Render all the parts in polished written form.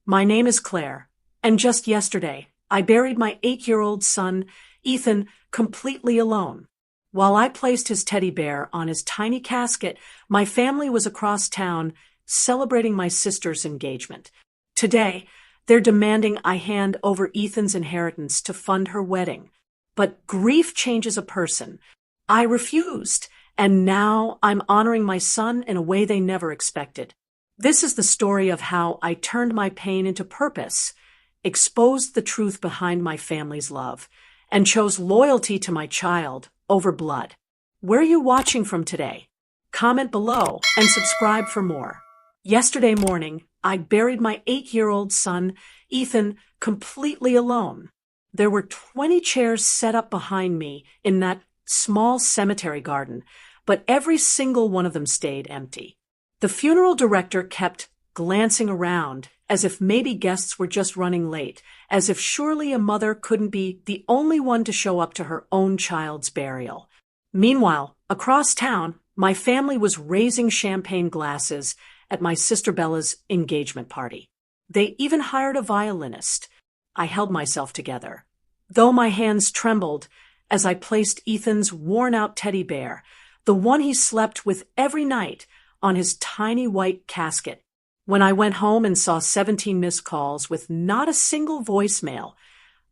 My name is Claire, and just yesterday, I buried my 8-year-old son, Ethan, completely alone. While I placed his teddy bear on his tiny casket, my family was across town celebrating my sister's engagement. Today, they're demanding I hand over Ethan's inheritance to fund her wedding. But grief changes a person. I refused, and now I'm honoring my son in a way they never expected. This is the story of how I turned my pain into purpose, exposed the truth behind my family's love, and chose loyalty to my child over blood. Where are you watching from today? Comment below and subscribe for more. Yesterday morning, I buried my 8-year-old son, Ethan, completely alone. There were 20 chairs set up behind me in that small cemetery garden, but every single one of them stayed empty. The funeral director kept glancing around, as if maybe guests were just running late, as if surely a mother couldn't be the only one to show up to her own child's burial. Meanwhile, across town, my family was raising champagne glasses at my sister Bella's engagement party. They even hired a violinist. I held myself together, though my hands trembled as I placed Ethan's worn-out teddy bear, the one he slept with every night, on his tiny white casket. When I went home and saw 17 missed calls with not a single voicemail,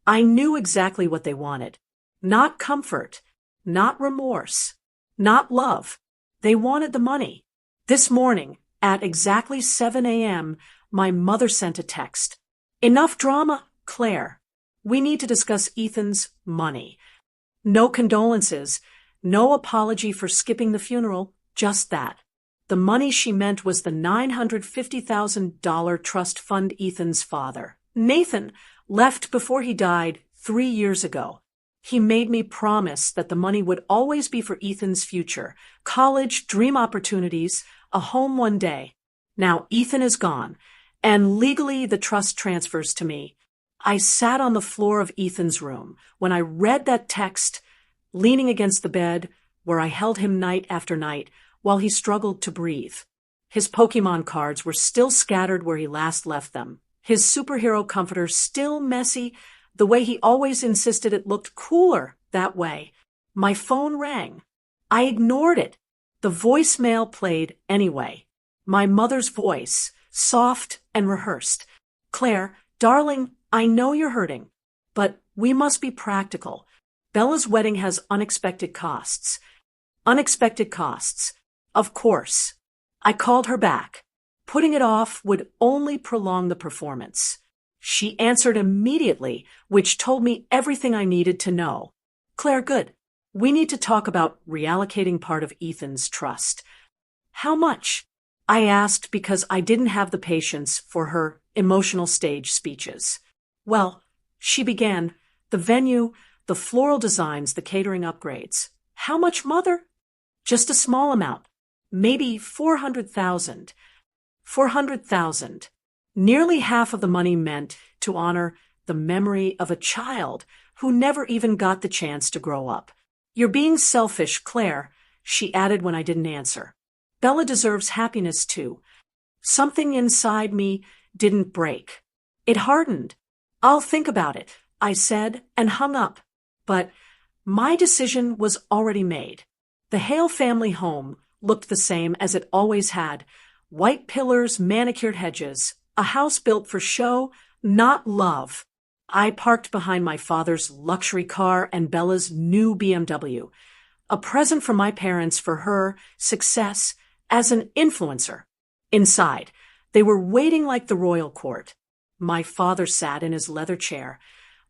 I knew exactly what they wanted. Not comfort, not remorse, not love. They wanted the money. This morning, at exactly 7 a.m., my mother sent a text. "Enough drama, Claire. We need to discuss Ethan's money. No condolences, no apology for skipping the funeral, just that." The money she meant was the $950,000 trust fund Ethan's father, Nathan, left before he died 3 years ago. He made me promise that the money would always be for Ethan's future, college, dream opportunities, a home one day. Now Ethan is gone, and legally the trust transfers to me. I sat on the floor of Ethan's room when I read that text, leaning against the bed where I held him night after night, while he struggled to breathe. His Pokemon cards were still scattered where he last left them, his superhero comforter still messy, the way he always insisted it looked cooler that way. My phone rang. I ignored it. The voicemail played anyway. My mother's voice, soft and rehearsed. "Claire, darling, I know you're hurting, but we must be practical. Bella's wedding has unexpected costs." Unexpected costs. Of course. I called her back. Putting it off would only prolong the performance. She answered immediately, which told me everything I needed to know. "Claire, good. We need to talk about reallocating part of Ethan's trust." "How much?" I asked because I didn't have the patience for her emotional stage speeches. "Well," she began, "the venue, the floral designs, the catering upgrades." "How much, Mother?" "Just a small amount. Maybe 400,000. 400,000. Nearly half of the money meant to honor the memory of a child who never even got the chance to grow up. "You're being selfish, Claire," she added when I didn't answer. "Bella deserves happiness too." Something inside me didn't break. It hardened. "I'll think about it," I said, and hung up. But my decision was already made. The Hale family home looked the same as it always had. White pillars, manicured hedges, a house built for show, not love. I parked behind my father's luxury car and Bella's new BMW, a present from my parents for her success as an influencer. Inside, they were waiting like the royal court. My father sat in his leather chair.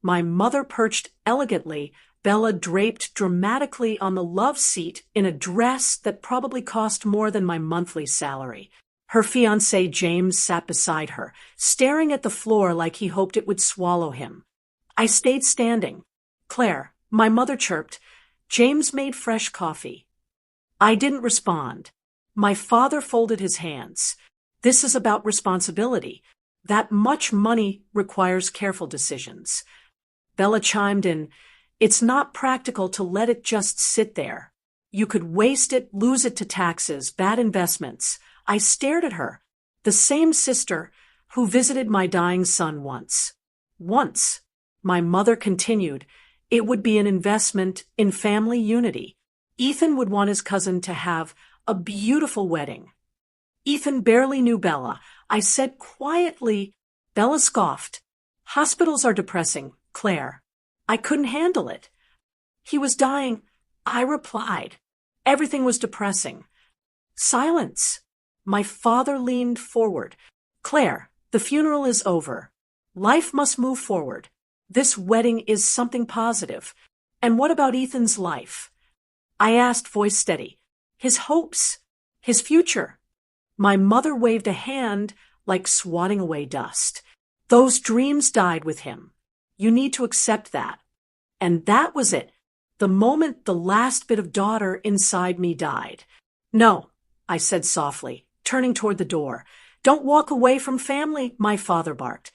My mother perched elegantly, Bella draped dramatically on the love seat in a dress that probably cost more than my monthly salary. Her fiancé James sat beside her, staring at the floor like he hoped it would swallow him. I stayed standing. "Claire," my mother chirped. "James made fresh coffee." I didn't respond. My father folded his hands. "This is about responsibility. That much money requires careful decisions." Bella chimed in. "It's not practical to let it just sit there. You could waste it, lose it to taxes, bad investments." I stared at her. The same sister who visited my dying son once. Once. My mother continued. It would be an investment in family unity. Ethan would want his cousin to have a beautiful wedding. Ethan barely knew Bella. I said quietly. Bella scoffed. Hospitals are depressing, Claire. I couldn't handle it. He was dying. I replied. Everything was depressing. Silence. My father leaned forward. Claire, the funeral is over. Life must move forward. This wedding is something positive. And what about Ethan's life? I asked, voice steady. His hopes. His future. My mother waved a hand like swatting away dust. Those dreams died with him. You need to accept that. And that was it. The moment the last bit of daughter inside me died. No, I said softly, turning toward the door. Don't walk away from family, my father barked.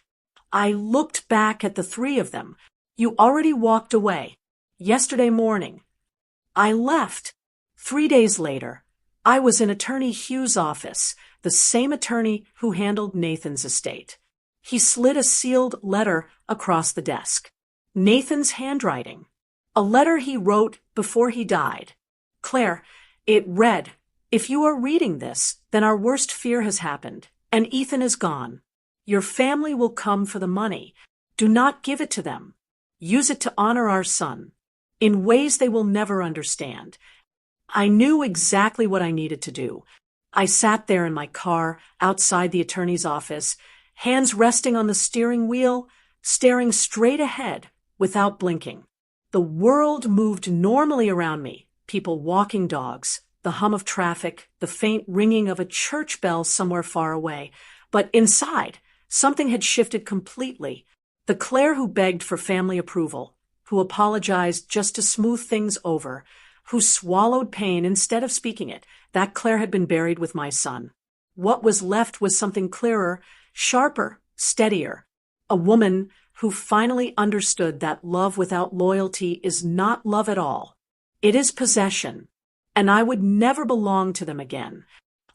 I looked back at the three of them. You already walked away. Yesterday morning. I left. 3 days later, I was in Attorney Hughes' office, the same attorney who handled Nathan's estate. He slid a sealed letter across the desk. Nathan's handwriting. A letter he wrote before he died. Claire, it read, if you are reading this, then our worst fear has happened, and Ethan is gone. Your family will come for the money. Do not give it to them. Use it to honor our son, in ways they will never understand. I knew exactly what I needed to do. I sat there in my car outside the attorney's office, hands resting on the steering wheel, staring straight ahead without blinking. The world moved normally around me, people walking dogs, the hum of traffic, the faint ringing of a church bell somewhere far away. But inside, something had shifted completely. The Claire who begged for family approval, who apologized just to smooth things over, who swallowed pain instead of speaking it, that Claire had been buried with my son. What was left was something clearer, sharper, steadier. A woman who finally understood that love without loyalty is not love at all. It is possession, and I would never belong to them again.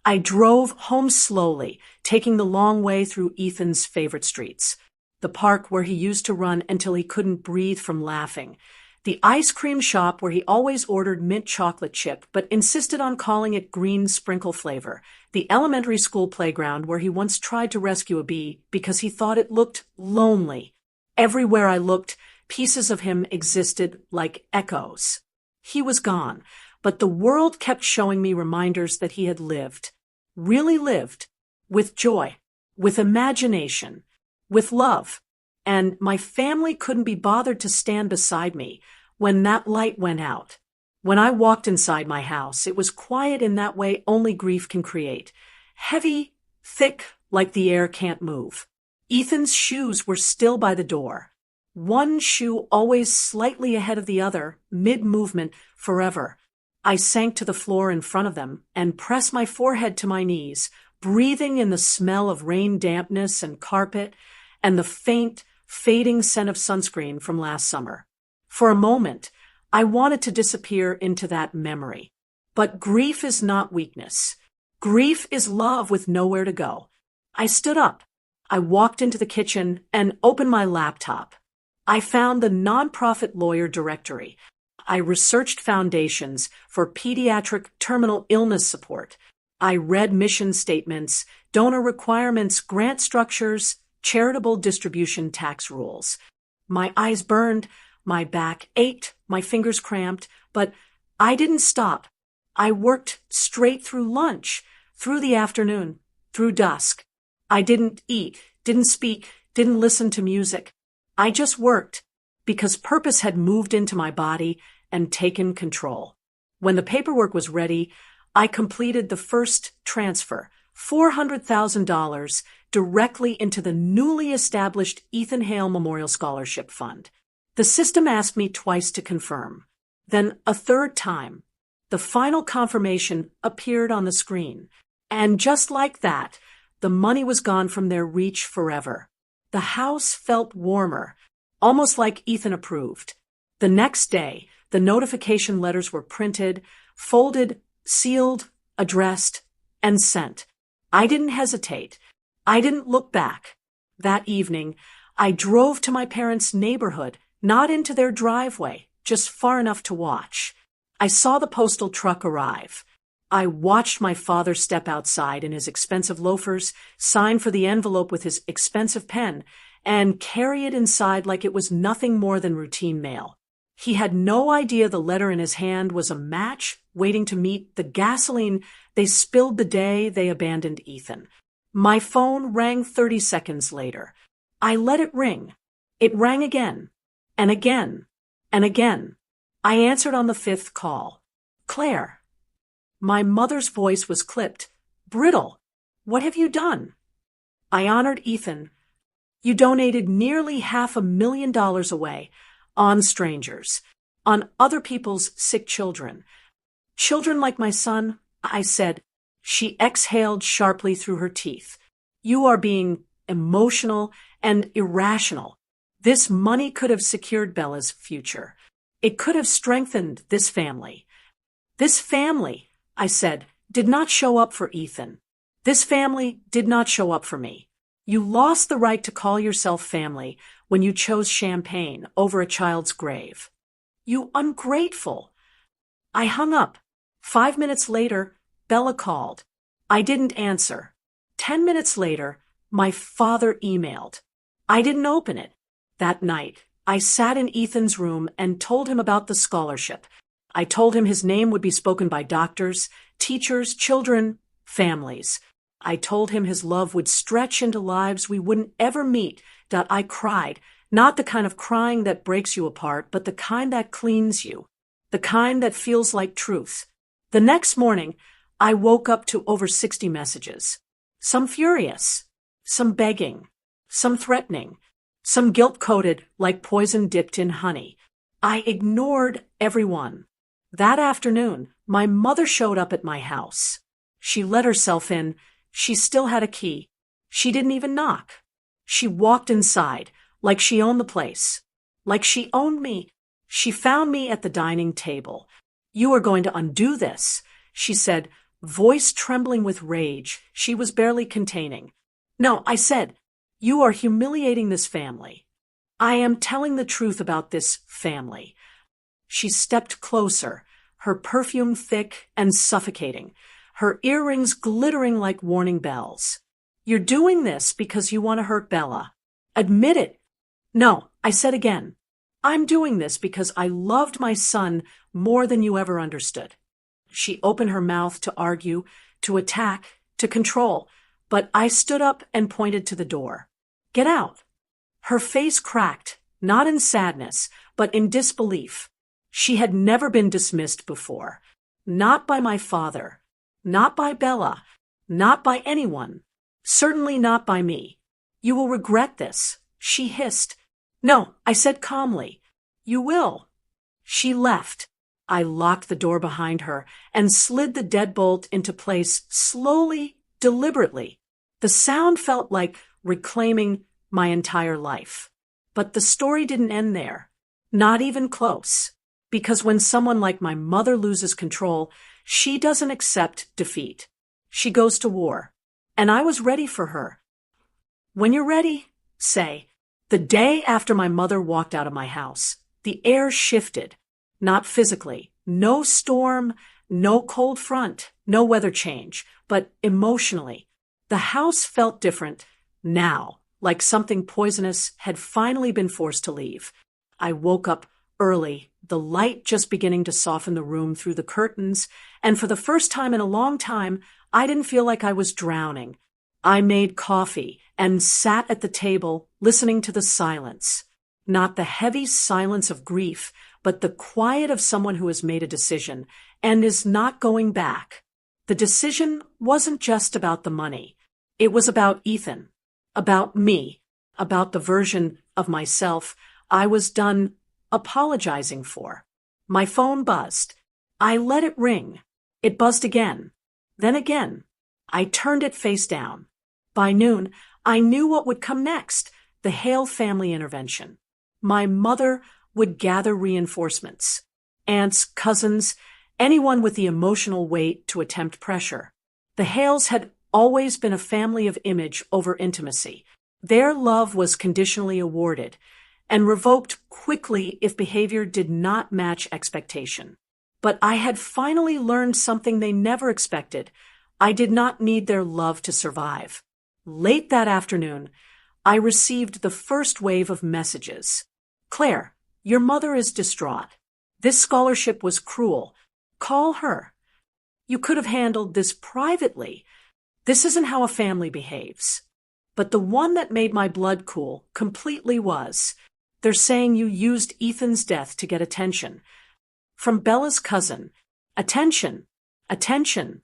I drove home slowly, taking the long way through Ethan's favorite streets. The park where he used to run until he couldn't breathe from laughing. The ice cream shop where he always ordered mint chocolate chip but insisted on calling it green sprinkle flavor. The elementary school playground where he once tried to rescue a bee because he thought it looked lonely. Everywhere I looked, pieces of him existed like echoes. He was gone, but the world kept showing me reminders that he had lived. Really lived. With joy. With imagination. With love. And my family couldn't be bothered to stand beside me when that light went out. When I walked inside my house, it was quiet in that way only grief can create. Heavy, thick, like the air can't move. Ethan's shoes were still by the door. One shoe always slightly ahead of the other, mid-movement, forever. I sank to the floor in front of them and pressed my forehead to my knees, breathing in the smell of rain dampness and carpet and the faint, fading scent of sunscreen from last summer. For a moment, I wanted to disappear into that memory. But grief is not weakness. Grief is love with nowhere to go. I stood up. I walked into the kitchen and opened my laptop. I found the nonprofit lawyer directory. I researched foundations for pediatric terminal illness support. I read mission statements, donor requirements, grant structures, charitable distribution tax rules. My eyes burned, my back ached, my fingers cramped, but I didn't stop. I worked straight through lunch, through the afternoon, through dusk. I didn't eat, didn't speak, didn't listen to music. I just worked because purpose had moved into my body and taken control. When the paperwork was ready, I completed the first transfer, $400,000, directly into the newly established Ethan Hale Memorial Scholarship Fund. The system asked me twice to confirm. Then a third time. The final confirmation appeared on the screen. And just like that, the money was gone from their reach forever. The house felt warmer, almost like Ethan approved. The next day, the notification letters were printed, folded, sealed, addressed, and sent. I didn't hesitate. I didn't look back. That evening, I drove to my parents' neighborhood, not into their driveway, just far enough to watch. I saw the postal truck arrive. I watched my father step outside in his expensive loafers, sign for the envelope with his expensive pen, and carry it inside like it was nothing more than routine mail. He had no idea the letter in his hand was a match waiting to meet the gasoline they spilled the day they abandoned Ethan. My phone rang 30 seconds later. I let it ring. It rang again, and again, and again. I answered on the 5th call. Claire. My mother's voice was clipped, brittle. What have you done? I honored Ethan. You donated nearly $500,000 away, on strangers, on other people's sick children. Children like my son, I said. She exhaled sharply through her teeth. You are being emotional and irrational. This money could have secured Bella's future. It could have strengthened this family. This family, I said, did not show up for Ethan. This family did not show up for me. You lost the right to call yourself family when you chose champagne over a child's grave. You ungrateful. I hung up. 5 minutes later, Bella called. I didn't answer. 10 minutes later, my father emailed. I didn't open it. That night, I sat in Ethan's room and told him about the scholarship. I told him his name would be spoken by doctors, teachers, children, families. I told him his love would stretch into lives we wouldn't ever meet. I cried, not the kind of crying that breaks you apart, but the kind that cleans you, the kind that feels like truth. The next morning, I woke up to over 60 messages. Some furious, some begging, some threatening, some guilt-coated like poison dipped in honey. I ignored everyone. That afternoon, my mother showed up at my house. She let herself in. She still had a key. She didn't even knock. She walked inside, like she owned the place, like she owned me. She found me at the dining table. You are going to undo this, she said, voice trembling with rage she was barely containing. No, I said, you are humiliating this family. I am telling the truth about this family. She stepped closer, her perfume thick and suffocating, her earrings glittering like warning bells. You're doing this because you want to hurt Bella. Admit it. No, I said again. I'm doing this because I loved my son more than you ever understood. She opened her mouth to argue, to attack, to control, but I stood up and pointed to the door. Get out. Her face cracked, not in sadness, but in disbelief. She had never been dismissed before. Not by my father. Not by Bella. Not by anyone. Certainly not by me. You will regret this, she hissed. No, I said calmly. You will. She left. I locked the door behind her and slid the deadbolt into place slowly, deliberately. The sound felt like reclaiming my entire life. But the story didn't end there. Not even close. Because when someone like my mother loses control, she doesn't accept defeat. She goes to war. And I was ready for her. When you're ready, say, the day after my mother walked out of my house, the air shifted. Not physically. No storm, no cold front, no weather change, but emotionally. The house felt different now, like something poisonous had finally been forced to leave. I woke up early, the light just beginning to soften the room through the curtains, and for the first time in a long time, I didn't feel like I was drowning. I made coffee and sat at the table, listening to the silence. Not the heavy silence of grief, but the quiet of someone who has made a decision and is not going back. The decision wasn't just about the money. It was about Ethan, about me, about the version of myself I was done apologizing for. My phone buzzed. I let it ring. It buzzed again. Then again. I turned it face down. By noon, I knew what would come next, the Hale family intervention. My mother would gather reinforcements. Aunts, cousins, anyone with the emotional weight to attempt pressure. The Hales had always been a family of image over intimacy. Their love was conditionally awarded and revoked quickly if behavior did not match expectation. But I had finally learned something they never expected. I did not need their love to survive. Late that afternoon, I received the first wave of messages. Claire, your mother is distraught. This scholarship was cruel. Call her. You could have handled this privately. This isn't how a family behaves. But the one that made my blood cool completely was, they're saying you used Ethan's death to get attention. From Bella's cousin. Attention. Attention.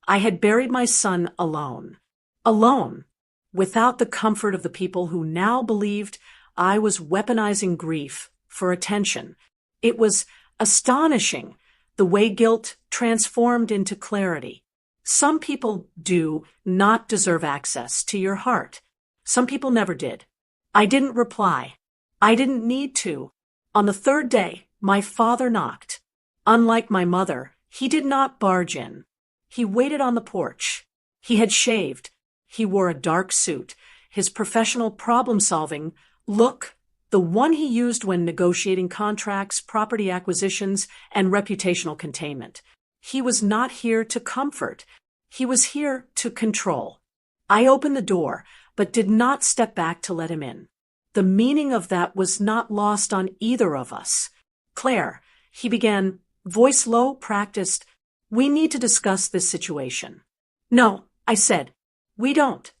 I had buried my son alone. Alone. Without the comfort of the people who now believed I was weaponizing grief for attention. It was astonishing the way guilt transformed into clarity. Some people do not deserve access to your heart. Some people never did. I didn't reply. I didn't need to. On the third day, my father knocked. Unlike my mother, he did not barge in. He waited on the porch. He had shaved. He wore a dark suit. His professional problem-solving look, the one he used when negotiating contracts, property acquisitions, and reputational containment. He was not here to comfort. He was here to control. I opened the door, but did not step back to let him in. The meaning of that was not lost on either of us. Claire, he began, voice low, practiced, we need to discuss this situation. No, I said, we don't.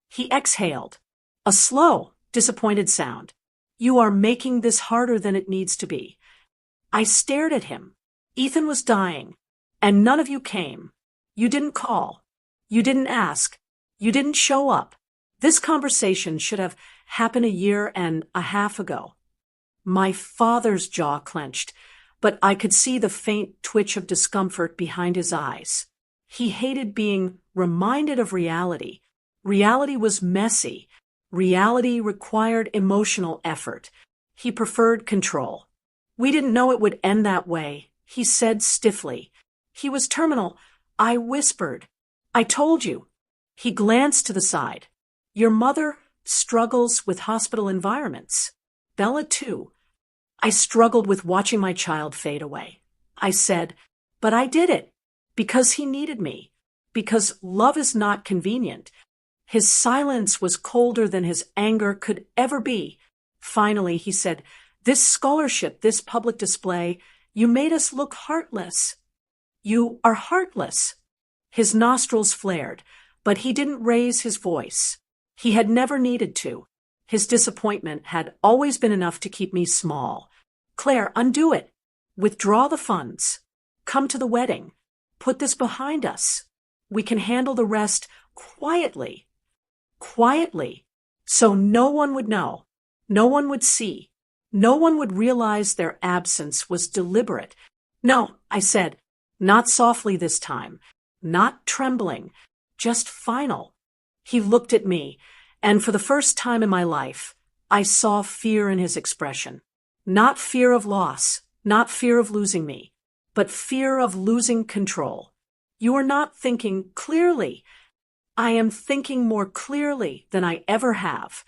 He exhaled. A slow, disappointed sound. You are making this harder than it needs to be. I stared at him. Ethan was dying, and none of you came. You didn't call. You didn't ask. You didn't show up. This conversation should have happened 1.5 years ago. My father's jaw clenched, but I could see the faint twitch of discomfort behind his eyes. He hated being reminded of reality. Reality was messy. Reality required emotional effort. He preferred control. We didn't know it would end that way, he said stiffly. He was terminal. I whispered. I told you. He glanced to the side. Your mother struggles with hospital environments. Bella too. I struggled with watching my child fade away. I said, but I did it. Because he needed me. Because love is not convenient. His silence was colder than his anger could ever be. Finally, he said, this scholarship, this public display, you made us look heartless. You are heartless. His nostrils flared, but he didn't raise his voice. He had never needed to. His disappointment had always been enough to keep me small. Claire, undo it. Withdraw the funds. Come to the wedding. Put this behind us. We can handle the rest quietly. Quietly. So no one would know. No one would see. No one would realize their absence was deliberate. No, I said, not softly this time. Not trembling. Just final. He looked at me, and for the first time in my life, I saw fear in his expression. Not fear of loss, not fear of losing me, but fear of losing control. You are not thinking clearly. I am thinking more clearly than I ever have.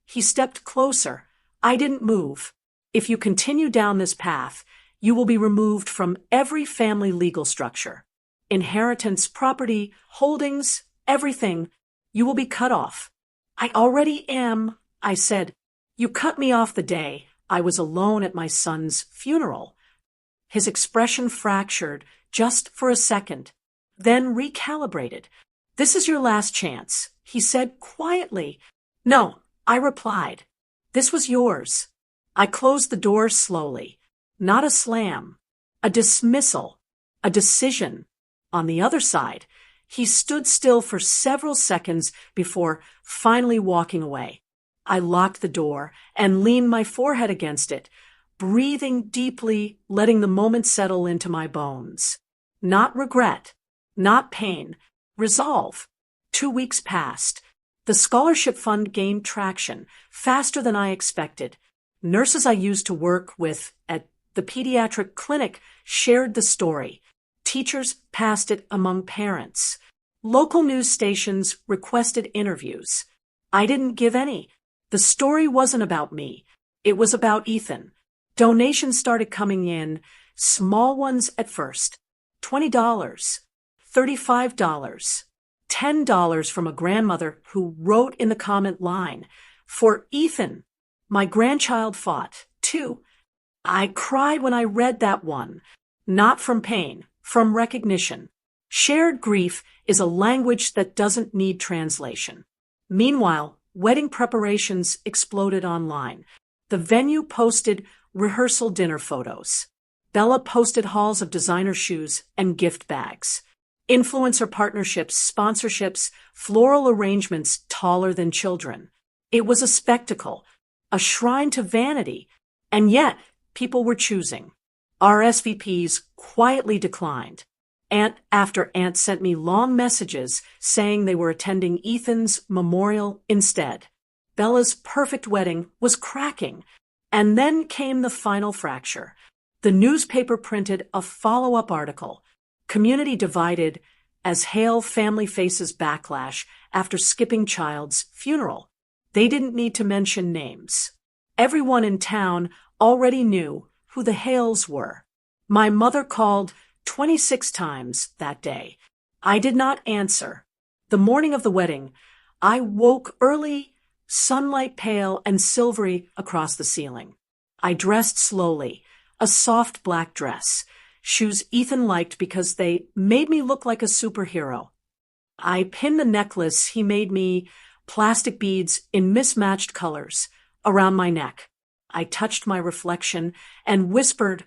He stepped closer. I didn't move. If you continue down this path, you will be removed from every family legal structure. Inheritance, property, holdings, everything. You will be cut off. I already am, I said. You cut me off the day I was alone at my son's funeral. His expression fractured just for a second, then recalibrated. This is your last chance, he said quietly. No, I replied. This was yours. I closed the door slowly. Not a slam. A dismissal. A decision. On the other side, he stood still for several seconds before finally walking away. I locked the door and leaned my forehead against it, breathing deeply, letting the moment settle into my bones. Not regret, not pain, resolve. 2 weeks passed. The scholarship fund gained traction faster than I expected. Nurses I used to work with at the pediatric clinic shared the story. Teachers passed it among parents. Local news stations requested interviews. I didn't give any. The story wasn't about me. It was about Ethan. Donations started coming in, small ones at first. $20, $35, $10 from a grandmother who wrote in the comment line, "For Ethan, my grandchild fought, too." I cried when I read that one. Not from pain, from recognition. Shared grief is a language that doesn't need translation. Meanwhile, wedding preparations exploded online. The venue posted rehearsal dinner photos. Bella posted hauls of designer shoes and gift bags. Influencer partnerships, sponsorships, floral arrangements taller than children. It was a spectacle, a shrine to vanity, and yet people were choosing. RSVPs quietly declined. Aunt after aunt sent me long messages saying they were attending Ethan's memorial instead. Bella's perfect wedding was cracking. And then came the final fracture. The newspaper printed a follow-up article. Community divided as Hale family faces backlash after skipping child's funeral. They didn't need to mention names. Everyone in town already knew who the Hales were. My mother called 26 times that day. I did not answer. The morning of the wedding, I woke early, sunlight pale and silvery across the ceiling. I dressed slowly, a soft black dress, shoes Ethan liked because they made me look like a superhero. I pinned the necklace he made me, plastic beads in mismatched colors, around my neck. I touched my reflection and whispered,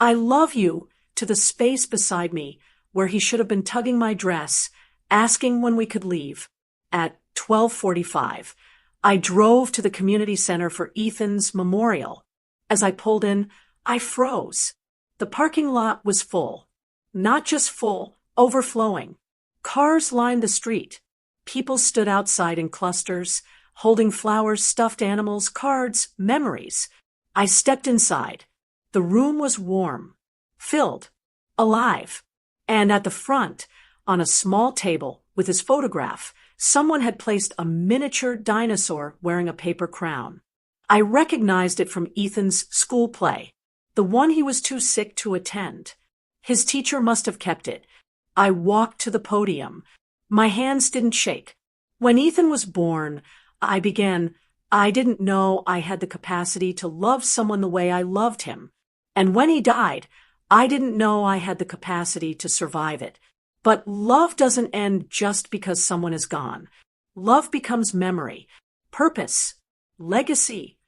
"I love you," to the space beside me where he should have been tugging my dress, asking when we could leave. At 12:45, I drove to the community center for Ethan's memorial. As I pulled in, I froze. The parking lot was full. Not just full, overflowing. Cars lined the street. People stood outside in clusters, holding flowers, stuffed animals, cards, memories. I stepped inside. The room was warm, filled, alive. And at the front, on a small table with his photograph, someone had placed a miniature dinosaur wearing a paper crown. I recognized it from Ethan's school play, the one he was too sick to attend. His teacher must have kept it. I walked to the podium. My hands didn't shake. When Ethan was born, I didn't know I had the capacity to love someone the way I loved him. And when he died, I didn't know I had the capacity to survive it. But love doesn't end just because someone is gone. Love becomes memory, purpose, legacy.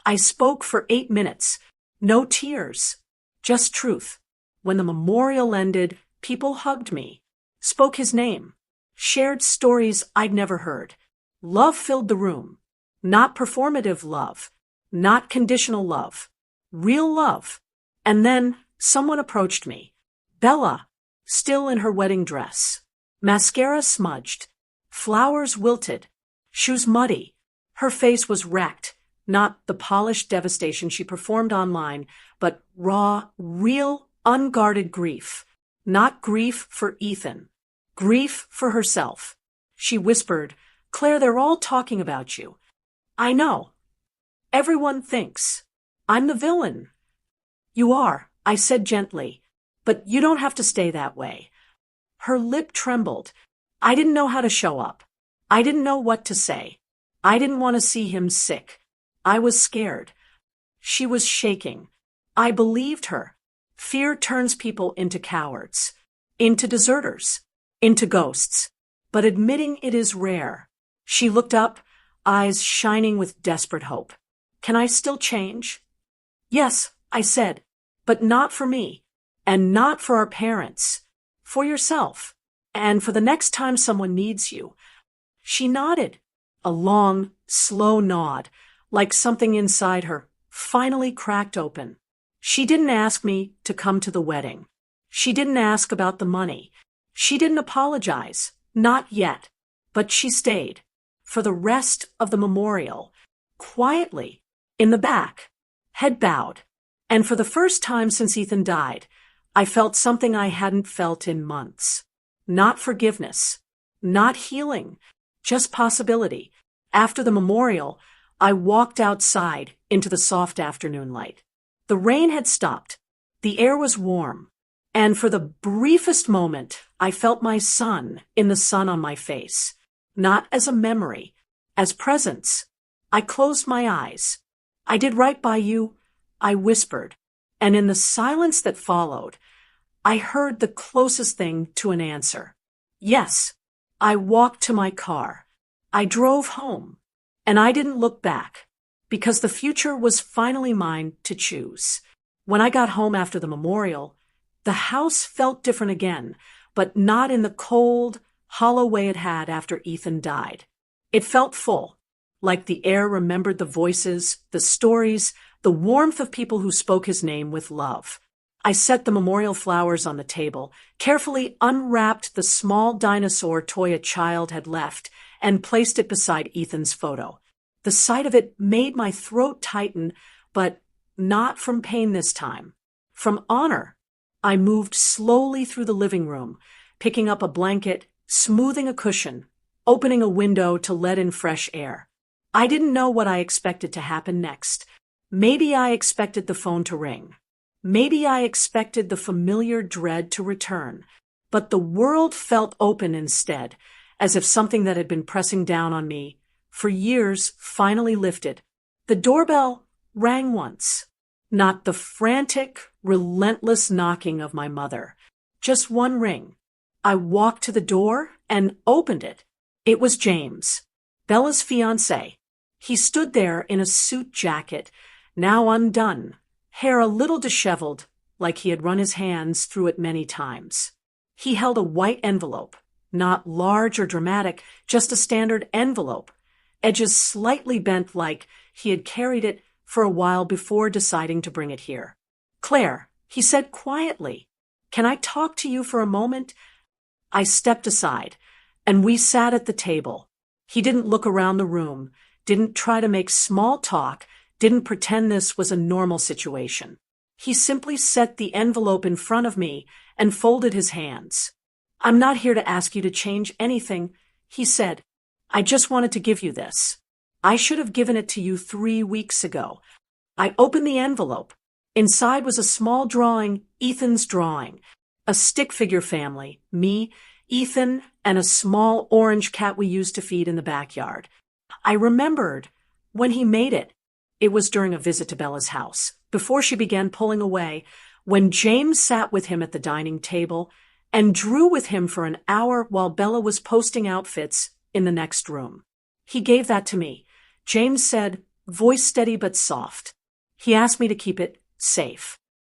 I spoke for 8 minutes. No tears, just truth. When the memorial ended, people hugged me, spoke his name, shared stories I'd never heard. Love filled the room. Not performative love, not conditional love, real love. And then someone approached me. Bella, still in her wedding dress. Mascara smudged. Flowers wilted. Shoes muddy. Her face was wrecked. Not the polished devastation she performed online, but raw, real, unguarded grief. Not grief for Ethan. Grief for herself. She whispered, "Claire, they're all talking about you." "I know. Everyone thinks. I'm the villain." "You are," I said gently, "but you don't have to stay that way." Her lip trembled. I didn't know how to show up. I didn't know what to say. I didn't want to see him sick. I was scared. She was shaking. I believed her. Fear turns people into cowards, into deserters, into ghosts. But admitting it is rare. She looked up, eyes shining with desperate hope. "Can I still change?" "Yes," I said, "but not for me, and not for our parents. For yourself, and for the next time someone needs you." She nodded, a long, slow nod, like something inside her finally cracked open. She didn't ask me to come to the wedding. She didn't ask about the money. She didn't apologize, not yet, but she stayed. For the rest of the memorial, quietly, in the back, head bowed. And for the first time since Ethan died, I felt something I hadn't felt in months. Not forgiveness, Not healing, just possibility. After the memorial, I walked outside into the soft afternoon light. The rain had stopped. The air was warm. And for the briefest moment, I felt my son in the sun on my face. Not as a memory, as presence. I closed my eyes. I did right by you, I whispered. And in the silence that followed, I heard the closest thing to an answer. Yes. I walked to my car. I drove home. And I didn't look back, because the future was finally mine to choose. When I got home after the memorial, the house felt different again, but not in the cold, hollow way it had after Ethan died. It felt full, like the air remembered the voices, the stories, the warmth of people who spoke his name with love. I set the memorial flowers on the table, carefully unwrapped the small dinosaur toy a child had left, and placed it beside Ethan's photo. The sight of it made my throat tighten, but not from pain this time. From honor. I moved slowly through the living room, picking up a blanket, smoothing a cushion, opening a window to let in fresh air. I didn't know what I expected to happen next. Maybe I expected the phone to ring. Maybe I expected the familiar dread to return. But the world felt open instead, as if something that had been pressing down on me for years finally lifted. The doorbell rang once. Not the frantic, relentless knocking of my mother. Just one ring. I walked to the door and opened it. It was James, Bella's fiancé. He stood there in a suit jacket, now undone, hair a little disheveled, like he had run his hands through it many times. He held a white envelope, not large or dramatic, just a standard envelope, edges slightly bent like he had carried it for a while before deciding to bring it here. "Claire," he said quietly, "can I talk to you for a moment?" I stepped aside, and we sat at the table. He didn't look around the room, didn't try to make small talk, didn't pretend this was a normal situation. He simply set the envelope in front of me and folded his hands. "I'm not here to ask you to change anything," he said. "I just wanted to give you this. I should have given it to you 3 weeks ago." I opened the envelope. Inside was a small drawing, Ethan's drawing. A stick figure family, me, Ethan, and a small orange cat we used to feed in the backyard. I remembered when he made it. It was during a visit to Bella's house, before she began pulling away, when James sat with him at the dining table and drew with him for an hour while Bella was posting outfits in the next room. He gave that to me. James said, voice steady but soft. He asked me to keep it safe.